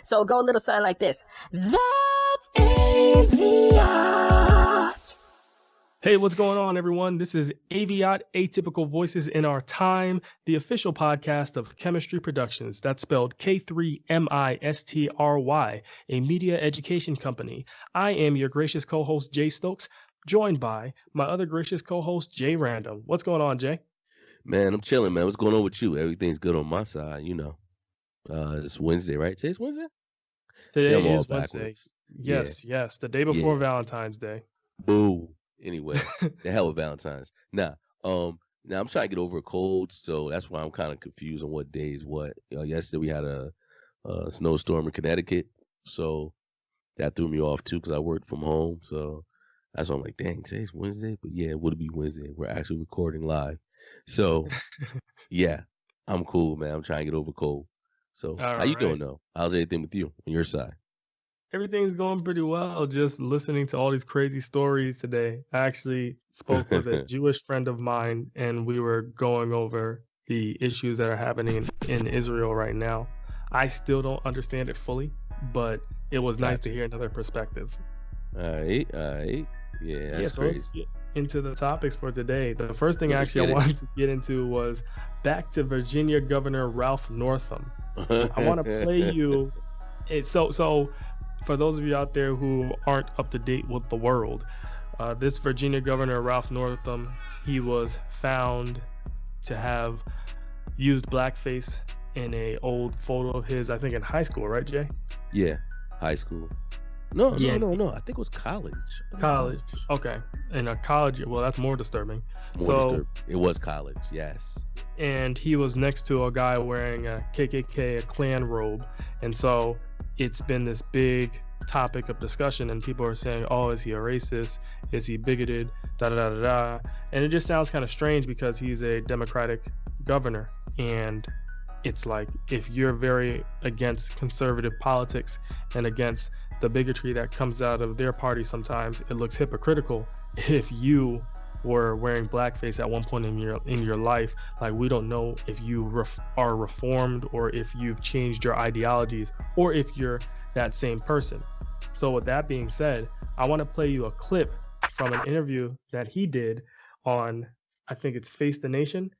So go a little something like this. That's AVIOT. Hey, what's going on, everyone? This is AVIOT, Atypical Voices in Our Time, the official podcast of Chemistry Productions. That's spelled K3MISTRY, a media education company. I am your gracious co-host, Jay Stokes, joined by my other gracious co-host, Jay Random. What's going on, Jay? Man, I'm chilling, man. What's going on with you? Everything's good on my side, It's Wednesday, right? Today's Wednesday? Today is Wednesday. Yes, the day before Valentine's Day. Boo. Anyway, the hell with Valentine's. Now I'm trying to get over a cold, so that's why I'm kind of confused on what day is what. Yesterday we had a snowstorm in Connecticut, so that threw me off too because I worked from home. So that's why I'm like, dang, today's Wednesday, but yeah, would it be Wednesday? We're actually recording live, so yeah, I'm cool, man. I'm trying to get over cold. So how you doing though? How's everything with you on your side? Everything's going pretty well. Just listening to all these crazy stories today. I actually spoke with a Jewish friend of mine, and we were going over the issues that are happening in Israel right now. I still don't understand it fully, but it was nice to hear another perspective. All right. Yeah, that's so crazy. let's get into the topics for today. The first thing I wanted to get into was back to Virginia Governor Ralph Northam. I want to play you. So for those of you out there who aren't up to date with the world, this Virginia Governor Ralph Northam, he was found to have used blackface in a old photo of his, I think in high school, right, Jay? Yeah, high school. No. I think it was college. College. Okay. In a college, well, that's more disturbing. It was college, yes. And he was next to a guy wearing a KKK, a Klan robe. And so it's been this big topic of discussion, and people are saying, oh, is he a racist? Is he bigoted? Da-da-da-da-da. And it just sounds kind of strange because he's a Democratic governor. And it's like, if you're very against conservative politics and against the bigotry that comes out of their party, sometimes it looks hypocritical if you were wearing blackface at one point in your life. Like, we don't know if you are reformed or if you've changed your ideologies or if you're that same person. So with that being said, I want to play you a clip from an interview that he did on, I think it's Face the Nation,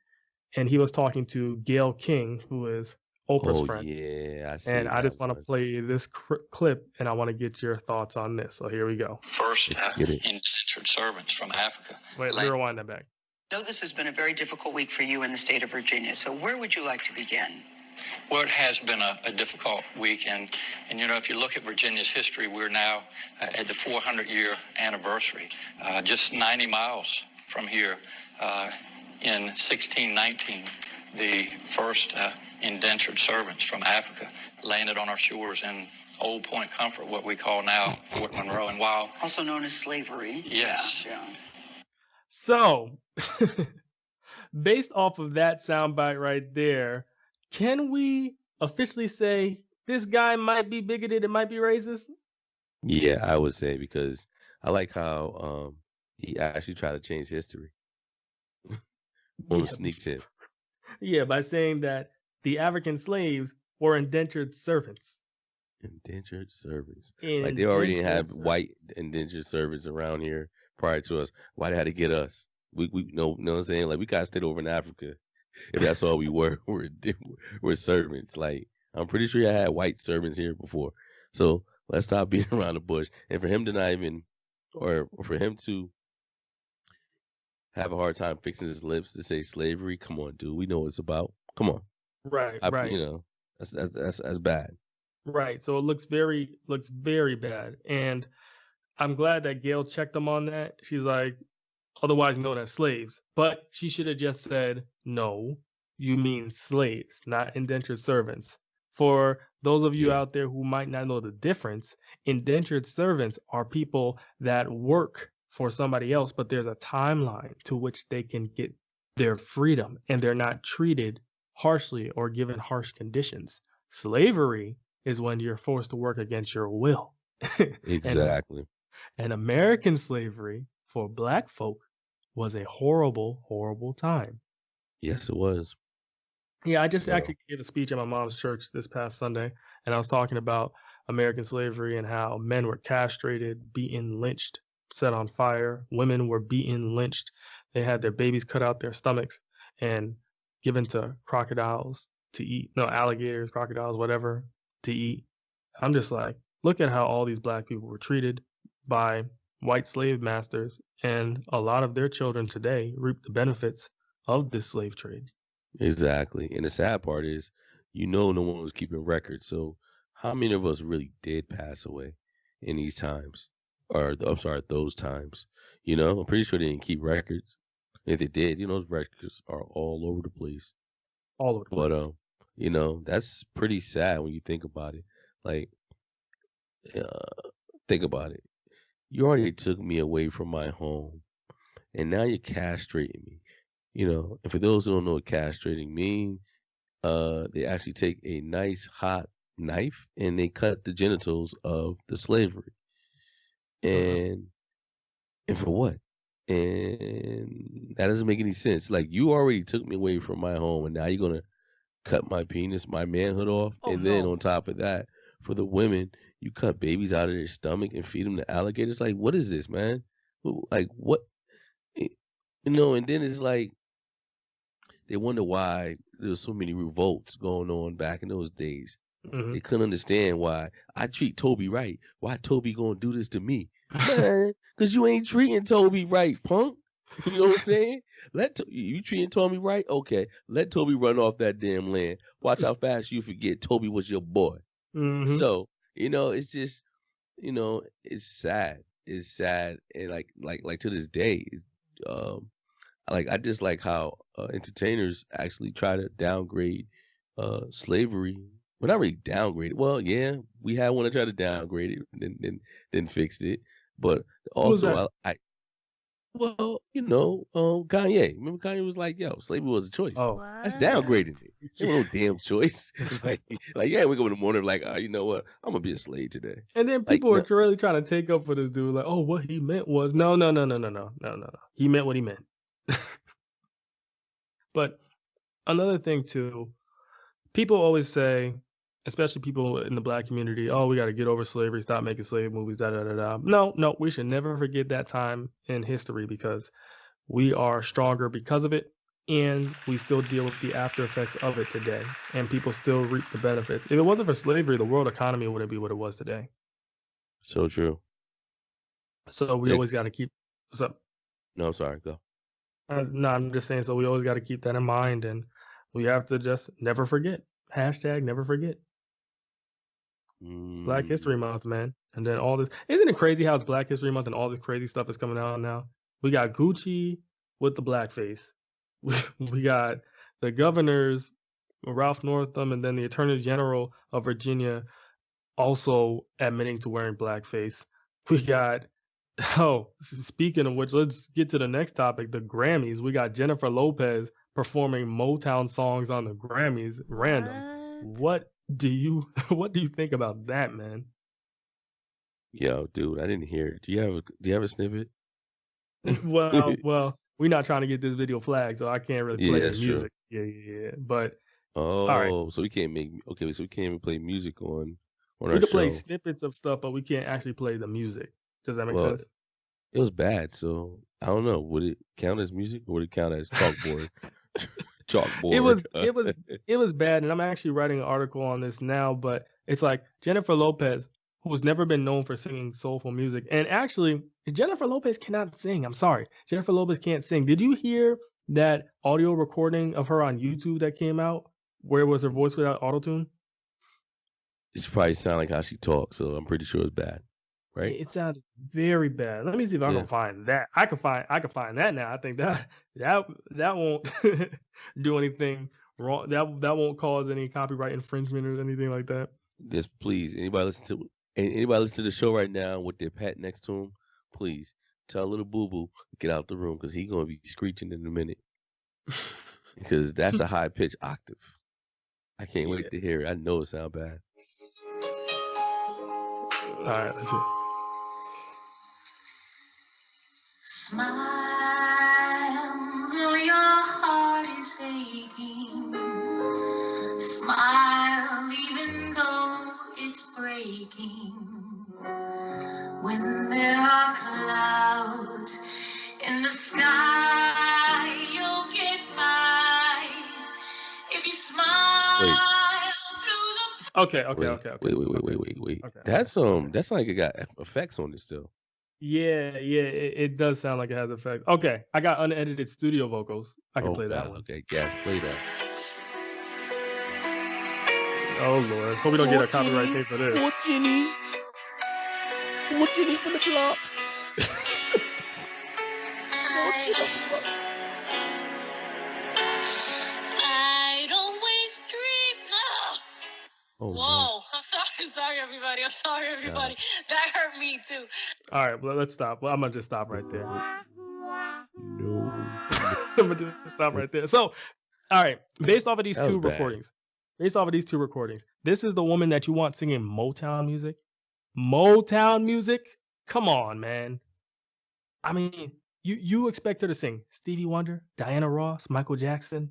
and he was talking to Gayle King, who is Oprah's friend. Yeah, I see. And I just want to play this clip, and I want to get your thoughts on this. So here we go. First, indentured servants from Africa. Wait, let me rewind that back. I know this has been a very difficult week for you in the state of Virginia. So where would you like to begin? Well, it has been a difficult week. And if you look at Virginia's history, we're now at the 400-year anniversary. Just 90 miles from here, in 1619, the first indentured servants from Africa landed on our shores in Old Point Comfort, what we call now Fort Monroe. And while also known as slavery. Yes. Yeah. So, based off of that soundbite right there, can we officially say this guy might be bigoted and might be racist? Yeah, I would say, because I like how he actually tried to change history on a sneak tip. Yeah, by saying that the African slaves were indentured servants. Indentured servants. Like, they already have white indentured servants around here prior to us. Why they had to get us? We know what I'm saying? Like, we got to stay over in Africa. If that's all we were, we're servants. Like, I'm pretty sure I had white servants here before. So let's stop beating around the bush. And for him to not even, or for him to have a hard time fixing his lips to say slavery, come on, dude. We know what it's about. Come on. Right. That's bad. Right. So it looks very bad. And I'm glad that Gayle checked them on that. She's like, otherwise known as slaves. But she should have just said, no, you mean slaves, not indentured servants. For those of you out there who might not know the difference, indentured servants are people that work for somebody else, but there's a timeline to which they can get their freedom and they're not treated harshly or given harsh conditions. Slavery is when you're forced to work against your will. Exactly. And American slavery for Black folk was a horrible, horrible time. Yes, it was. Yeah, I just actually gave a speech at my mom's church this past Sunday, and I was talking about American slavery and how men were castrated, beaten, lynched, set on fire. Women were beaten, lynched. They had their babies cut out their stomachs and given to crocodiles to eat. No, alligators, crocodiles, whatever, to eat. I'm just like, look at how all these black people were treated by white slave masters, and a lot of their children today reap the benefits of this slave trade. Exactly. And the sad part is, no one was keeping records. So how many of us really did pass away in these times? Or I'm sorry, those times. I'm pretty sure they didn't keep records. If they did, those records are all over the place. All over the place. But that's pretty sad when you think about it. Like, think about it. You already took me away from my home, and now you're castrating me. And for those who don't know what castrating means, they actually take a nice hot knife and they cut the genitals of the slavery. And for what? And that doesn't make any sense. Like, you already took me away from my home, and now you're gonna cut my penis, my manhood off, and then on top of that, for the women, you cut babies out of their stomach and feed them to alligators. Like, what is this, man? Like, what? And then it's like they wonder why there was so many revolts going on back in those days. They couldn't understand why I treat Toby right. Why Toby gonna do this to me? Man, because you ain't treating Toby right, punk. You know what I'm saying? You treating Toby right? Okay, let Toby run off that damn land. Watch how fast you forget Toby was your boy. So, it's just, it's sad. It's sad. And like to this day, I just like how entertainers actually try to downgrade slavery. Well, not really downgrade it. Well, yeah, we had one to try to downgrade it and then fixed it. But also, Kanye. Remember, Kanye was like, "Yo, slavery was a choice." Oh, that's downgrading it. It was no damn choice. like, yeah, we go in the morning like, you know what? I'm gonna be a slave today. And then people were really trying to take up for this dude, like, oh, what he meant was no. He meant what he meant. But another thing too, people always say, especially people in the black community, oh, we got to get over slavery, stop making slave movies, da da da da. No, we should never forget that time in history, because we are stronger because of it, and we still deal with the after effects of it today, and people still reap the benefits. If it wasn't for slavery, the world economy wouldn't be what it was today. So true. So we always got to keep. What's up? No, sorry, go. No, I'm just saying. So we always got to keep that in mind, and we have to just never forget. Hashtag never forget. It's Black History Month, man. And then all this. Isn't it crazy how it's Black History Month and all this crazy stuff is coming out now? We got Gucci with the blackface. We got the governors, Ralph Northam, and then the Attorney General of Virginia also admitting to wearing blackface. We got, speaking of which, let's get to the next topic, the Grammys. We got Jennifer Lopez performing Motown songs on the Grammys, random. What do you think about that, man? Yo, dude, I didn't hear it. Do you have a snippet? well, we're not trying to get this video flagged, so I can't really play the music. True. Yeah. But all right. So we can't even play music on our show. We can play snippets of stuff, but we can't actually play the music. Does that make sense? It was bad, so I don't know. Would it count as music, or would it count as chalkboard? Chalkboard. It was bad, and I'm actually writing an article on this now. But it's like Jennifer Lopez, who has never been known for singing soulful music, and actually Jennifer Lopez cannot sing. I'm sorry, Jennifer Lopez can't sing. Did you hear that audio recording of her on YouTube that came out, where was her voice without autotune? It probably sound like how she talks, so I'm pretty sure it's bad. Right? It sounded very bad. Let me see if I can find that. I can find that now. I think that won't do anything wrong. That won't cause any copyright infringement or anything like that. Yes, please. Anybody listen to the show right now with their pet next to him, please tell little boo boo get out the room, because he's gonna be screeching in a minute. Because that's a high pitched octave. I can't wait to hear it. I know it sounds bad. All right, let's see. Smile, though your heart is aching. Smile, even though it's breaking. When there are clouds in the sky, you'll get by if you smile through the. Okay. Wait. Okay. That's that's like it got effects on it still. Yeah, it does sound like it has effect. Okay, I got unedited studio vocals. I can play that one. Okay, yes, play that. Oh Lord, hope we don't get a copyright thing for this. Poor Jenny from the block. I don't waste dream. Oh, Whoa! I'm sorry, everybody. That hurt me too. All right, well let's stop. Well, I'm gonna just stop right there. No. I'm gonna just stop right there. So, all right, based off of these That was two bad. recordings, this is the woman that you want singing Motown music. Motown music? Come on, man. I mean, you expect her to sing Stevie Wonder, Diana Ross, Michael Jackson?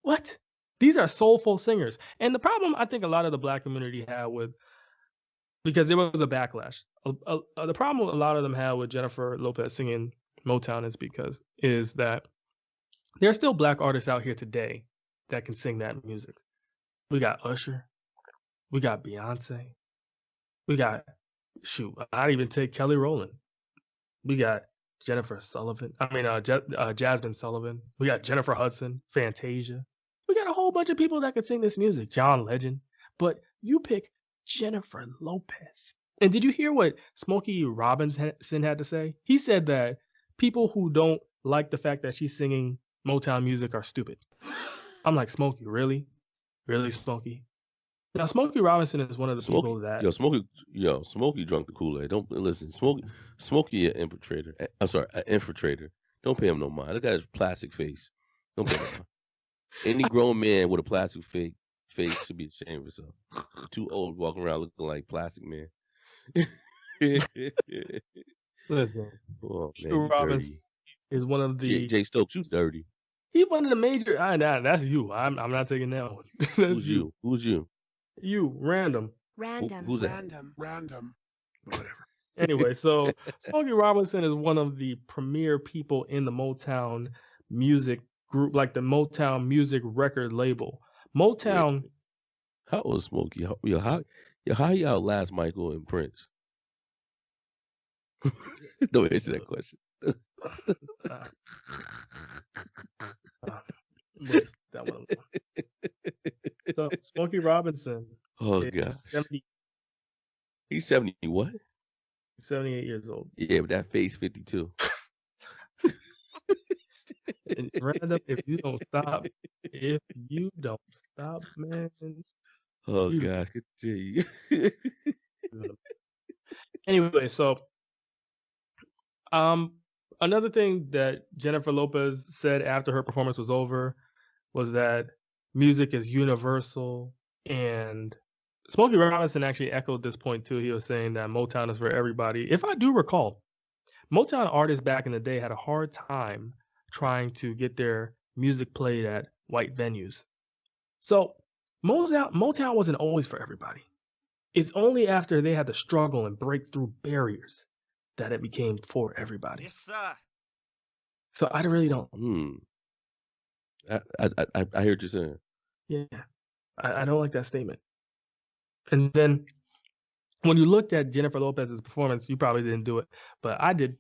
What? These are soulful singers. And the problem I think a lot of the black community had with, because there was a backlash. The problem a lot of them had with Jennifer Lopez singing Motown is that there are still black artists out here today that can sing that music. We got Usher. We got Beyonce. We got, I'd even take Kelly Rowland. We got Jasmine Sullivan. We got Jennifer Hudson, Fantasia. We got a whole bunch of people that could sing this music. John Legend. But you pick Jennifer Lopez. And did you hear what Smokey Robinson had to say? He said that people who don't like the fact that she's singing Motown music are stupid. I'm like, Smokey, really? Really, Smokey? Now, Smokey Robinson is one of the people that... Smokey drunk the Kool-Aid. Don't listen. Smokey an infiltrator. I'm sorry, an infiltrator. Don't pay him no mind. Look at his plastic face. Don't pay him no mind. Any grown man with a plastic face should be ashamed of himself. Too old walking around looking like Plastic Man. Listen, Oh, Smokey man, Robinson dirty. is one of the... Jay Stokes, you dirty. He's one of the major... that's you. I'm not taking that one. Who's you? Who's you? You, Random. Who's that? Random. Whatever. Anyway, so Smokey Robinson is one of the premier people in the Motown music group, like the Motown music record label. Motown... How old is Smokey? How he outlast Michael and Prince? Don't answer that question. That one. So Smokey Robinson. Oh is God. 70, He's 70 what? 78 years old. Yeah, but that face 52. And Random, if you don't stop, man. Oh gosh, continue. Anyway, so another thing that Jennifer Lopez said after her performance was over was that music is universal, and Smokey Robinson actually echoed this point too. He was saying that Motown is for everybody. If I do recall, Motown artists back in the day had a hard time trying to get their music played at white venues. So Motown wasn't always for everybody. It's only after they had to struggle and break through barriers that it became for everybody. Yes, sir. So I really don't. I hear what you're saying. Yeah, I don't like that statement. And then when you looked at Jennifer Lopez's performance, you probably didn't do it, but I did.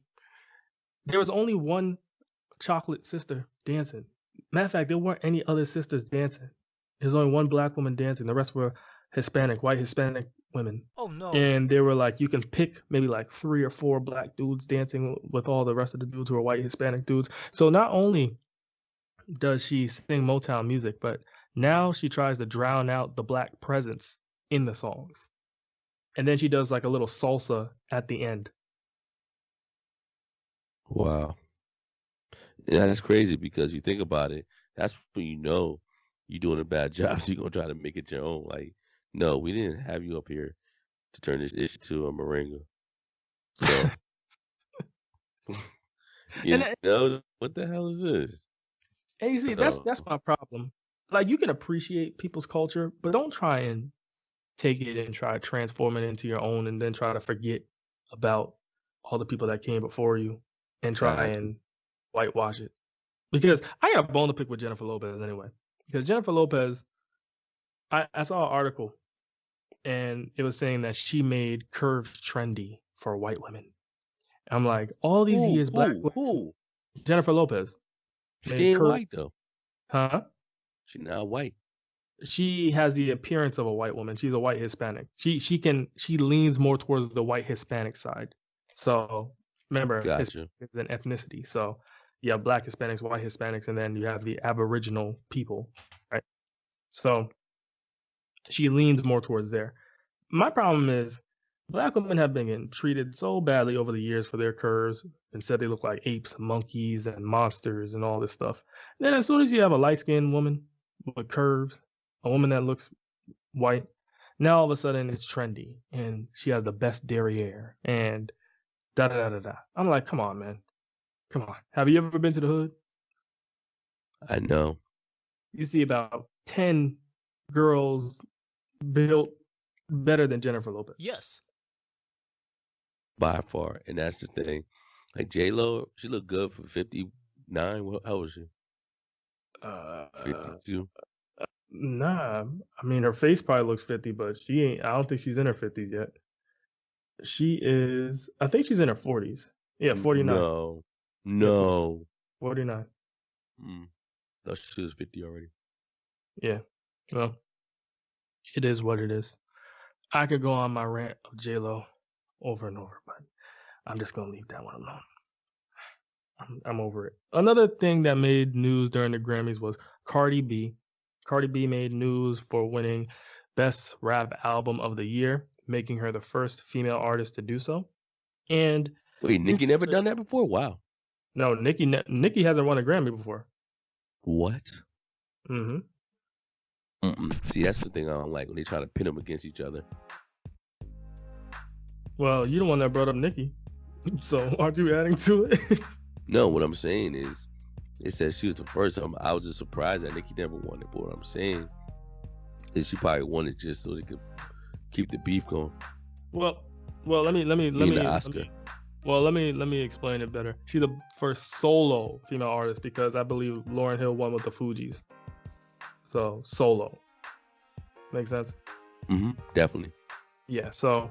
There was only one chocolate sister dancing. Matter of fact, there weren't any other sisters dancing. There's only one black woman dancing. The rest were white Hispanic women. Oh no. And they were like, you can pick maybe like 3 or 4 black dudes dancing with all the rest of the dudes who are white Hispanic dudes. So not only does she sing Motown music, but now she tries to drown out the black presence in the songs. And then she does like a little salsa at the end. Wow. Yeah, that's crazy because you think about it, that's when you know you're doing a bad job, so you're going to try to make it your own. Like, no, we didn't have you up here to turn this issue to a merengue. So, what the hell is this? And you see, that's my problem. Like, you can appreciate people's culture, but don't try and take it and try to transform it into your own, and then try to forget about all the people that came before you and try and whitewash it. Because I got a bone to pick with Jennifer Lopez anyway. Because Jennifer Lopez, I saw an article and it was saying that she made curves trendy for white women. I'm like, all these years, who? Jennifer Lopez. She ain't white though. Huh? She's not white. She has the appearance of a white woman. She's a white Hispanic. She leans more towards the white Hispanic side. So remember, Gotcha. it's an ethnicity. So you have black Hispanics, white Hispanics, and then you have the Aboriginal people, right? So she leans more towards there. My problem is black women have been getting treated so badly over the years for their curves and said they look like apes, monkeys, and monsters and all this stuff. And then as soon as you have a light-skinned woman with curves, a woman that looks white, now all of a sudden it's trendy and she has the best derriere and da da da da da. I'm like, come on, man. Come on. Have you ever been to the hood? I know. You see about 10 girls built better than Jennifer Lopez. Yes. By far. And that's the thing. Like J-Lo, she looked good for 59. How old was she? 52. Nah. I mean, her face probably looks 50, but she ain't. I don't think she's in her 50s yet. She is, I think she's in her 40s. Yeah, 49. No. 49. Thought she was 50 already. Yeah. Well, it is what it is. I could go on my rant of J-Lo over and over, but I'm just going to leave that one alone. I'm over it. Another thing that made news during the Grammys was Cardi B. Cardi B made news for winning Best Rap Album of the Year, making her the first female artist to do so. And wait, Nicki never done that before? Wow. No, Nicki hasn't won a Grammy before. What? Mm-hmm. See, that's the thing I don't like when they try to pin them against each other. Well, you're the one that brought up Nicki, so aren't you adding to it? No, what I'm saying is, it says she was the first. I was just surprised that Nicki never won it. But what I'm saying is, she probably won it just so they could keep the beef going. Well, let me explain it better. She's the first solo female artist because I believe Lauryn Hill won with the Fugees. So solo. Make sense? Definitely. Yeah. So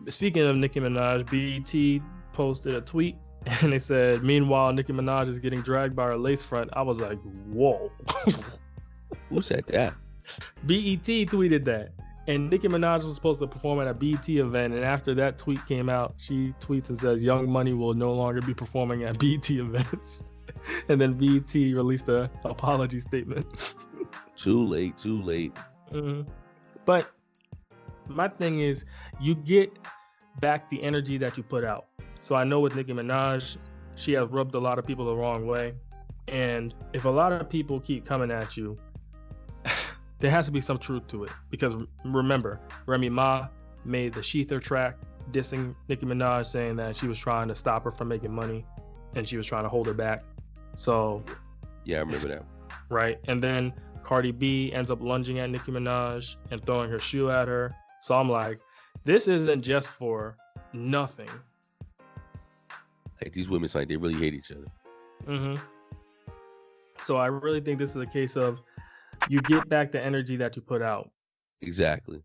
speaking of Nicki Minaj, BET posted a tweet and they said, "Meanwhile, Nicki Minaj is getting dragged by her lace front." I was like, "Whoa." Who said that? BET tweeted that. And Nicki Minaj was supposed to perform at a BET event, and after that tweet came out, she tweets and says, "Young Money will no longer be performing at BET events." And then BET released an apology statement. Too late. But my thing is, you get back the energy that you put out. So I know with Nicki Minaj, she has rubbed a lot of people the wrong way. And if a lot of people keep coming at you, there has to be some truth to it. Because remember, Remy Ma made the Sheether track dissing Nicki Minaj, saying that she was trying to stop her from making money and she was trying to hold her back. So yeah, I remember that. Right. And then Cardi B ends up lunging at Nicki Minaj and throwing her shoe at her. So I'm like, this isn't just for nothing. Like, these women, like, they really hate each other. So I really think this is a case of you get back the energy that you put out. Exactly.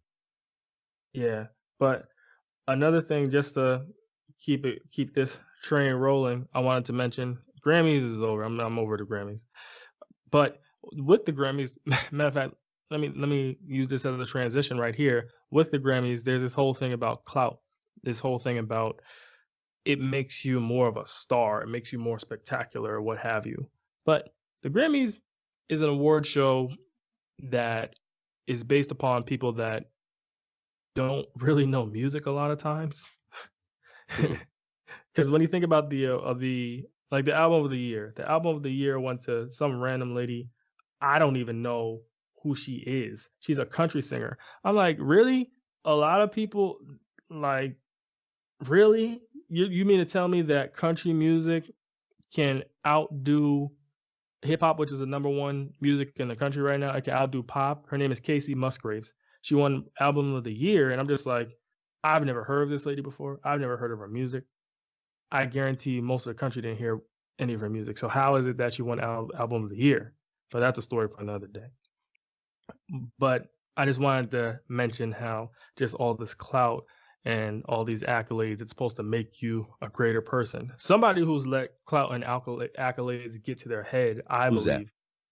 Yeah. But another thing, just to keep this train rolling, I wanted to mention Grammys is over. I'm over the Grammys. But with the Grammys, matter of fact, let me use this as a transition right here. With the Grammys, there's this whole thing about clout. This whole thing about it makes you more of a star. It makes you more spectacular or what have you. But the Grammys is an award show that is based upon people that don't really know music a lot of times. Because when you think about the album of the year went to some random lady. I don't even know who she is. She's a country singer. I'm like, really? A lot of people, like, really? You mean to tell me that country music can outdo hip hop, which is the number one music in the country right now? It can outdo pop. Her name is Casey Musgraves. She won Album of the Year, and I'm just like, I've never heard of this lady before. I've never heard of her music. I guarantee most of the country didn't hear any of her music. So how is it that she won Album of the Year? But that's a story for another day. But I just wanted to mention how just all this clout and all these accolades, it's supposed to make you a greater person. Somebody who's let clout and accolades get to their head, I Who's that?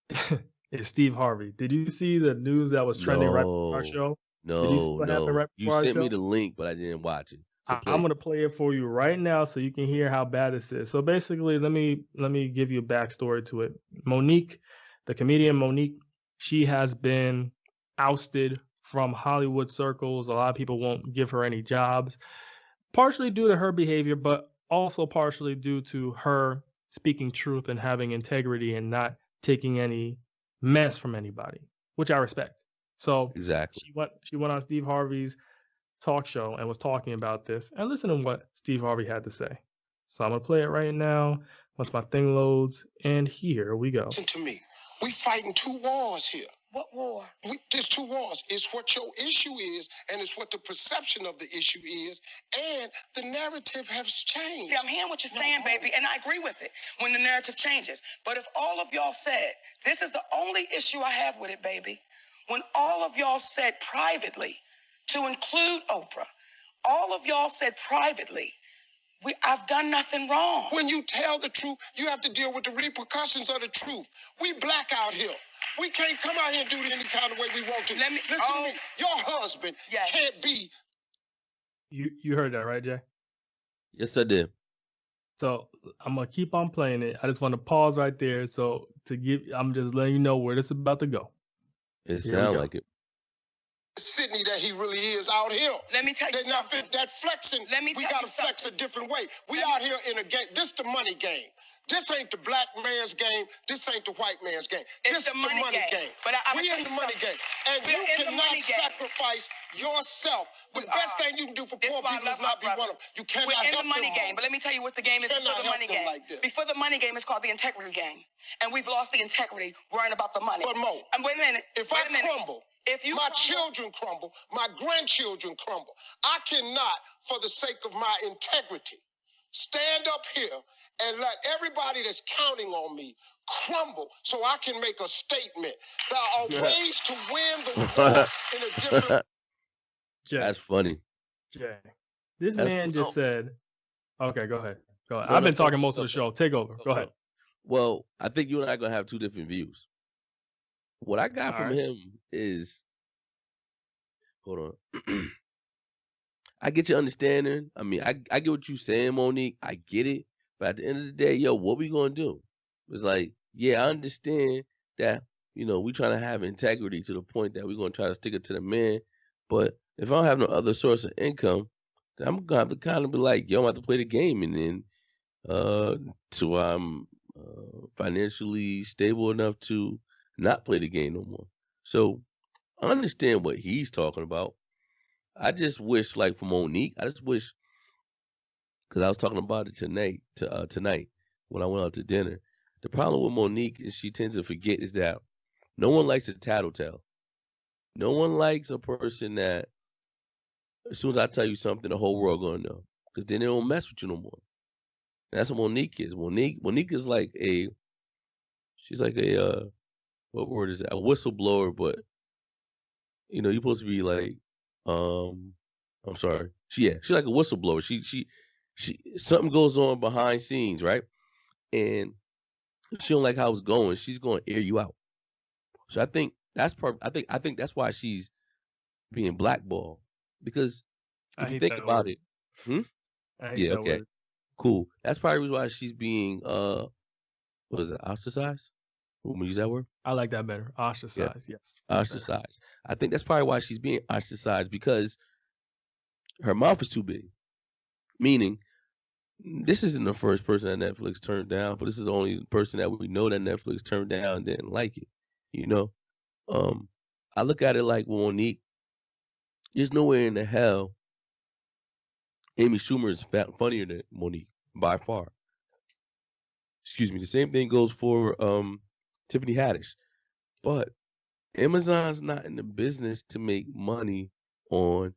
believe, is Steve Harvey. Did you see the news that was trending right before our show? Did you see what happened right You before our sent me show? the link, but I didn't watch it. So I'm gonna play it for you right now so you can hear how bad this is. So basically, let me give you a backstory to it. Monique, the comedian Monique, she has been ousted from Hollywood circles. A lot of people won't give her any jobs, partially due to her behavior, but also partially due to her speaking truth and having integrity and not taking any mess from anybody, which I respect. So exactly. She went on Steve Harvey's talk show and was talking about this. And listen to what Steve Harvey had to say. So I'm gonna play it right now once my thing loads, and here we go. Listen to me. We fighting two wars here. What war? There's two wars. It's what your issue is, and it's what the perception of the issue is, and the narrative has changed. See, I'm hearing what you're saying, baby, and I agree with it when the narrative changes. But if all of y'all said, this is the only issue I have with it, baby, when all of y'all said privately, to include Oprah, all of y'all said privately, I've done nothing wrong. When you tell the truth, you have to deal with the repercussions of the truth. We black out here. We can't come out here and do it any kind of way we want to. Listen to me. Your husband can't be. You heard that, right, Jay? Yes, I did. So I'm gonna keep on playing it. I just want to pause right there. So I'm just letting you know where this is about to go. It sounds like it. Sydney that he really is out here. Let me tell you something. That flexing, we got to flex a different way. We out here in a game. This the money game. This ain't the black man's game. This ain't the white man's game. This the money game. But we in the money game. And you cannot sacrifice yourself. The best thing you can do for poor people is not be one of them. You cannot help them. We're in the money game. But let me tell you what the game is before the money game. Before the money game, it's called the integrity game. And we've lost the integrity worrying about the money. But Mo, wait a minute. If I crumble, my children crumble, my grandchildren crumble. I cannot, for the sake of my integrity, stand up here and let everybody that's counting on me crumble so I can make a statement. There are ways to win the war in a different... Jay, that's funny. Jay, this man just said... Okay, go ahead. I've been talking most of the show. Take over. Go ahead. Well, I think you and I are going to have two different views. What I got from him is, hold on. I get your understanding. I mean, I get what you're saying, Monique. I get it. But at the end of the day, yo, what we going to do? It's like, yeah, I understand that, we trying to have integrity to the point that we're going to try to stick it to the man. But if I don't have no other source of income, then I'm going to have to kind of be like, yo, I'm going to have to play the game. And then till I'm financially stable enough to not play the game no more. So I understand what he's talking about. I just wish, like for Monique, I just wish, because I was talking about it tonight when I went out to dinner. The problem with Monique is she tends to forget is that no one likes a tattletale. No one likes a person that as soon as I tell you something, the whole world gonna know, because then they don't mess with you no more. And that's what Monique is. Monique is like she's like a what word is that? A whistleblower, but you're supposed to be like, I'm sorry. She's like a whistleblower. She something goes on behind scenes, right? And she don't like how it's going. She's going to air you out. So I think that's I think that's why she's being blackballed, because if you think about it, yeah, okay, cool. That's probably why she's being what is it, ostracized? When we use that word? I like that better. Ostracized, yes. Ostracized. I think that's probably why she's being ostracized, because her mouth is too big. Meaning, this isn't the first person that Netflix turned down, but this is the only person that we know that Netflix turned down and didn't like it. I look at it like Monique. There's nowhere in the hell Amy Schumer is funnier than Monique by far. Excuse me. The same thing goes for Tiffany Haddish. But Amazon's not in the business to make money on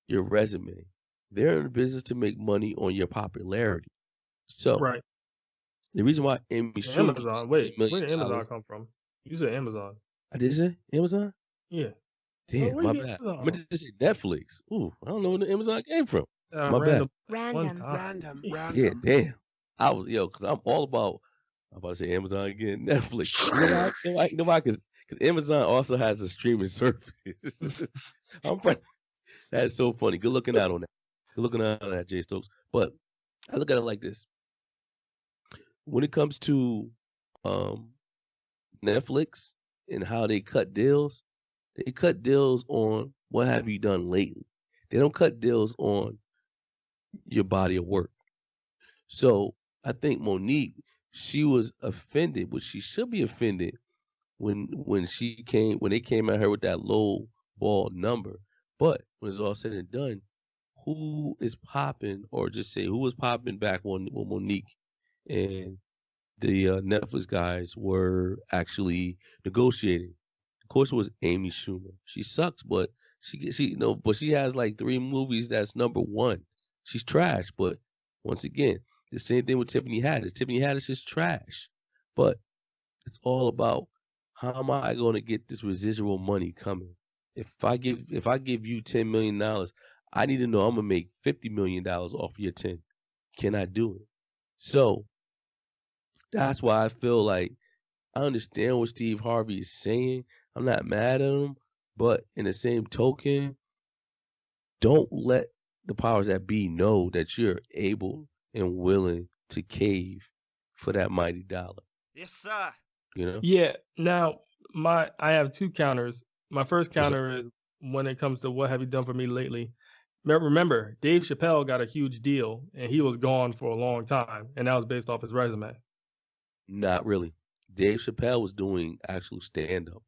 your resume. They're in the business to make money on your popularity. So Right. the reason why Amy Schumer Amazon. gets Wait, $10 where million. did Amazon come from? You said Amazon. I did say Amazon? Yeah. Damn, Where my you get bad. I Amazon meant to say Netflix. Ooh, I don't know where the Amazon came from. from? My bad. Random. Random. Yeah, damn. I was because I'm all about. I'm about to say Amazon again. Netflix. You know why? You know why? Because Amazon also has a streaming service. That's so funny. Good looking out on that. Good looking out on that, Jay Stokes. But I look at it like this: when it comes to Netflix and how they cut deals on what have you done lately. They don't cut deals on your body of work. So I think Monique, she was offended, which she should be offended when they came at her with that low ball number. But when it's all said and done, who is popping, or just say who was popping back when Monique and the Netflix guys were actually negotiating? Of course, it was Amy Schumer. She sucks, but she has like 3 movies that's number 1. She's trash, but once again, the same thing with Tiffany Haddish. Tiffany Haddish is trash, but it's all about how am I going to get this residual money coming? If I give you $10 million, I need to know I'm gonna make $50 million off your 10. Can I do it? So that's why I feel like I understand what Steve Harvey is saying. I'm not mad at him, but in the same token, don't let the powers that be know that you're able and willing to cave for that mighty dollar. Yes, sir. You know? Yeah. Now, I have 2 counters. My first counter is when it comes to what have you done for me lately. Remember, Dave Chappelle got a huge deal, and he was gone for a long time, and that was based off his resume. Not really. Dave Chappelle was doing actual stand-up.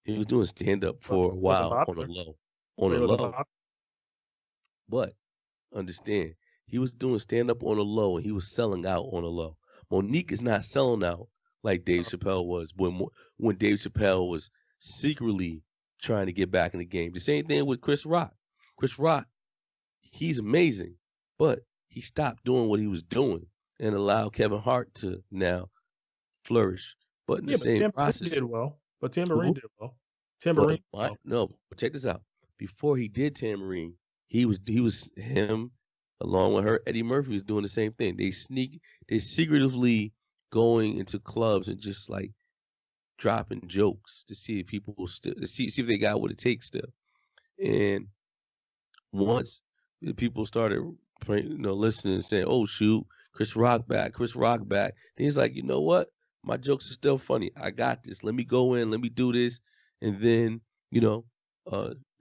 He was doing stand-up for a while on the low. But understand, he was doing stand-up on the low, and he was selling out on the low. Monique is not selling out like Dave Chappelle was when Dave Chappelle was secretly trying to get back in the game. The same thing with Chris Rock. Chris Rock, he's amazing, but he stopped doing what he was doing and allowed Kevin Hart to now flourish. But in the same process, did well. But Tambourine did well. Tambourine. No, but check this out. Before he did Tambourine, he was him along with her. Eddie Murphy was doing the same thing. They secretively going into clubs and just like dropping jokes to see if people will still see if they got what it takes still. And once the people started listening and saying, "Oh shoot, Chris Rock back," then he's like, you know what? My jokes are still funny. I got this. Let me go in. Let me do this, and then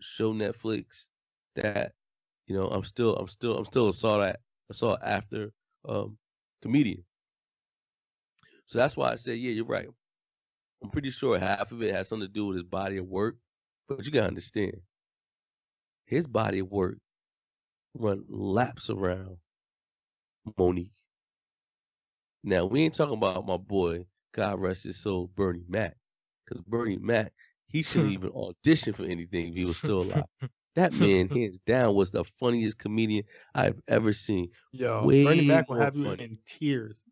show Netflix that I'm still a sought after comedian. So that's why I said, yeah, you're right. I'm pretty sure half of it has something to do with his body of work, but you gotta understand, his body of work run laps around Monique. Now we ain't talking about my boy, God rest his soul, Bernie Mac, because Bernie Mac, he shouldn't even audition for anything if he was still alive. That man, hands down, was the funniest comedian I've ever seen. Yo, Way Bernie Mac will more have you funny. in tears.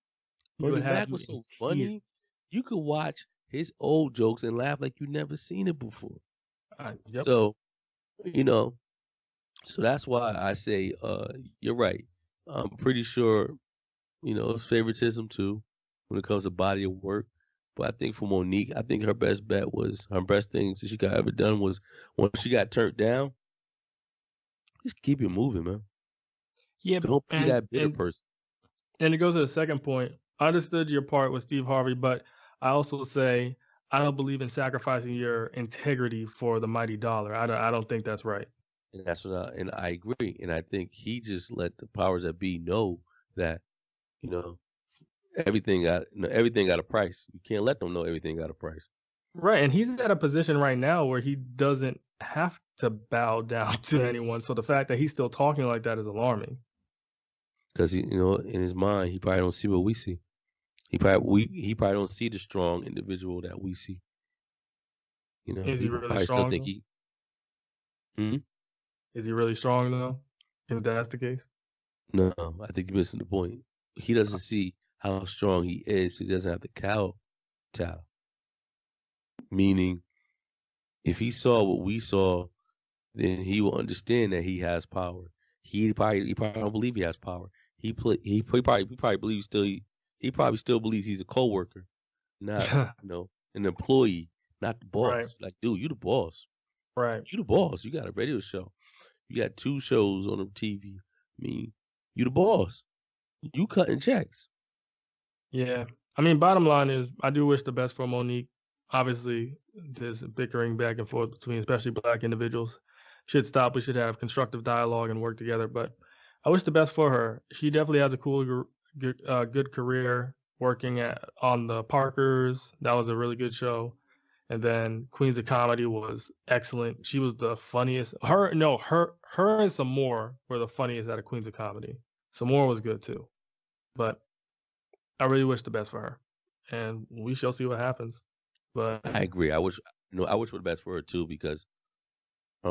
Bernie Mac was so funny. You could watch his old jokes and laugh like you never seen it before. Yep. So, so that's why I say you're right. I'm pretty sure, it's favoritism too when it comes to body of work. But I think for Monique, I think her best bet was her best thing that she got ever done was when she got turned down. Just keep it moving, man. Yeah, don't be that bitter person. And it goes to the second point. I understood your part with Steve Harvey, but I also say I don't believe in sacrificing your integrity for the mighty dollar. I don't think that's right. And that's what I agree. And I think he just let the powers that be know that, everything got a price. You can't let them know everything got a price. Right, and he's at a position right now where he doesn't have to bow down to anyone. So the fact that he's still talking like that is alarming. Because in his mind, he probably don't see what we see. He probably don't see the strong individual that we see. You know, Is he people really probably still strong? think he. Is he really strong though? If that's the case? No, I think you're missing the point. He doesn't see how strong he is. He doesn't have the kowtow. Meaning, if he saw what we saw, then he will understand that he has power. He probably don't believe he has power. He probably believes he probably still believes he's a coworker, not an employee, not the boss. Right. Like, dude, you the boss. Right. You the boss. You got a radio show. You got 2 shows on the TV. I mean, you the boss. You cutting checks. Yeah. I mean, bottom line is, I do wish the best for Monique. Obviously, there's bickering back and forth between especially Black individuals. Should stop. We should have constructive dialogue and work together. But I wish the best for her. She definitely has a cool, good career working on the Parkers. That was a really good show. And then Queens of Comedy was excellent. She was the funniest. Her and Samore were the funniest out of Queens of Comedy. Samore was good too. But I really wish the best for her. And we shall see what happens. But I agree. I wish for the best for her too, because we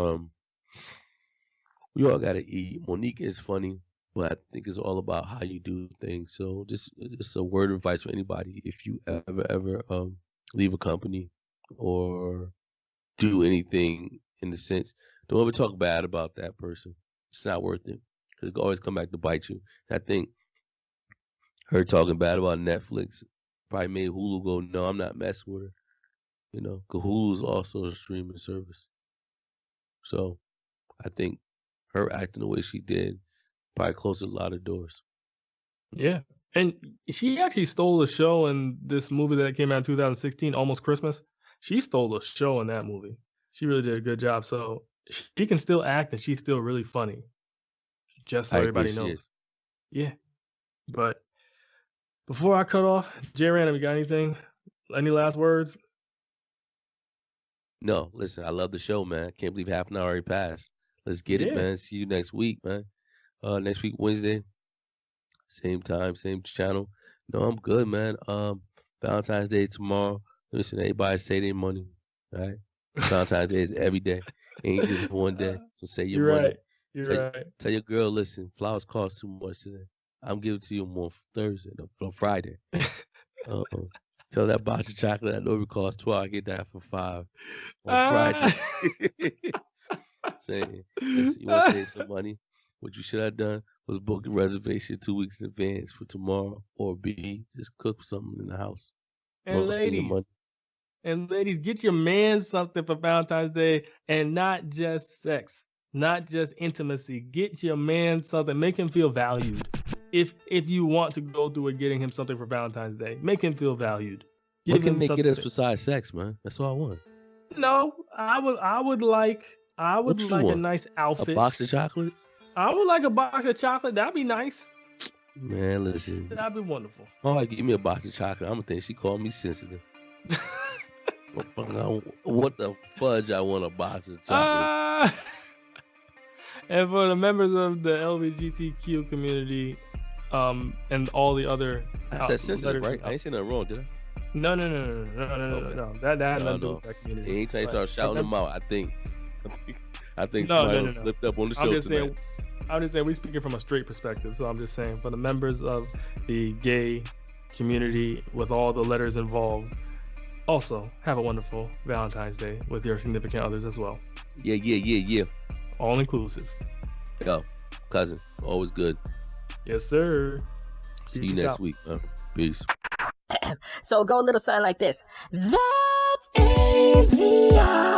all gotta eat. Monique is funny, but I think it's all about how you do things. So just a word of advice for anybody: if you ever leave a company or do anything in the sense, don't ever talk bad about that person. It's not worth it, because it can always come back to bite you. And I think her talking bad about Netflix probably made Hulu go, no, I'm not messing with her. You know, because Hulu's also a streaming service. So I think her acting the way she did probably closed a lot of doors. Yeah. And she actually stole a show in this movie that came out in 2016, Almost Christmas. She stole a show in that movie. She really did a good job. So she can still act, and she's still really funny. Just so everybody knows. Yeah. But before I cut off, Jay Random, you got anything? Any last words? No, listen, I love the show, man. Can't believe half an hour already passed. Let's get it, man. See you next week, man. Next week, Wednesday. Same time, same channel. No, I'm good, man. Valentine's Day tomorrow. Listen, everybody save their money, right? Valentine's Day is every day. Ain't just one day. So save your money. Right. You're right. Tell your girl, listen, flowers cost too much today. I'm giving it to you on Thursday, no, Friday. Tell that box of chocolate I know it costs $12. I get that for $5 on Friday. Saying, listen, you want to save some money? What you should have done was book a reservation 2 weeks in advance for tomorrow, or B, just cook something in the house. And ladies, get your man something for Valentine's Day, and not just sex, not just intimacy. Get your man something. Make him feel valued. If you want to go through it, getting him something for Valentine's Day, make him feel valued. What can they get us besides sex, man? That's all I want. No, I would like a nice outfit. A box of chocolate? I would like a box of chocolate. That'd be nice. Man, listen. That'd be wonderful. Oh, I give me a box of chocolate. I'm gonna think she called me sensitive. What the fudge? I want a box of chocolate. And for the members of the LGBTQ community, and all the other. I said sensitive, right? I ain't saying nothing wrong, did I? No. That had nothing to do with that community. Anytime you start shouting them out, I think no. slipped up on the show. I'm just saying we speaking from a straight perspective. So I'm just saying, for the members of the gay community with all the letters involved, also have a wonderful Valentine's Day with your significant others as well. Yeah. All inclusive. Yo, cousin, always good. Yes, sir. See you next week. Peace. So go a little something like this. That's AVIOT.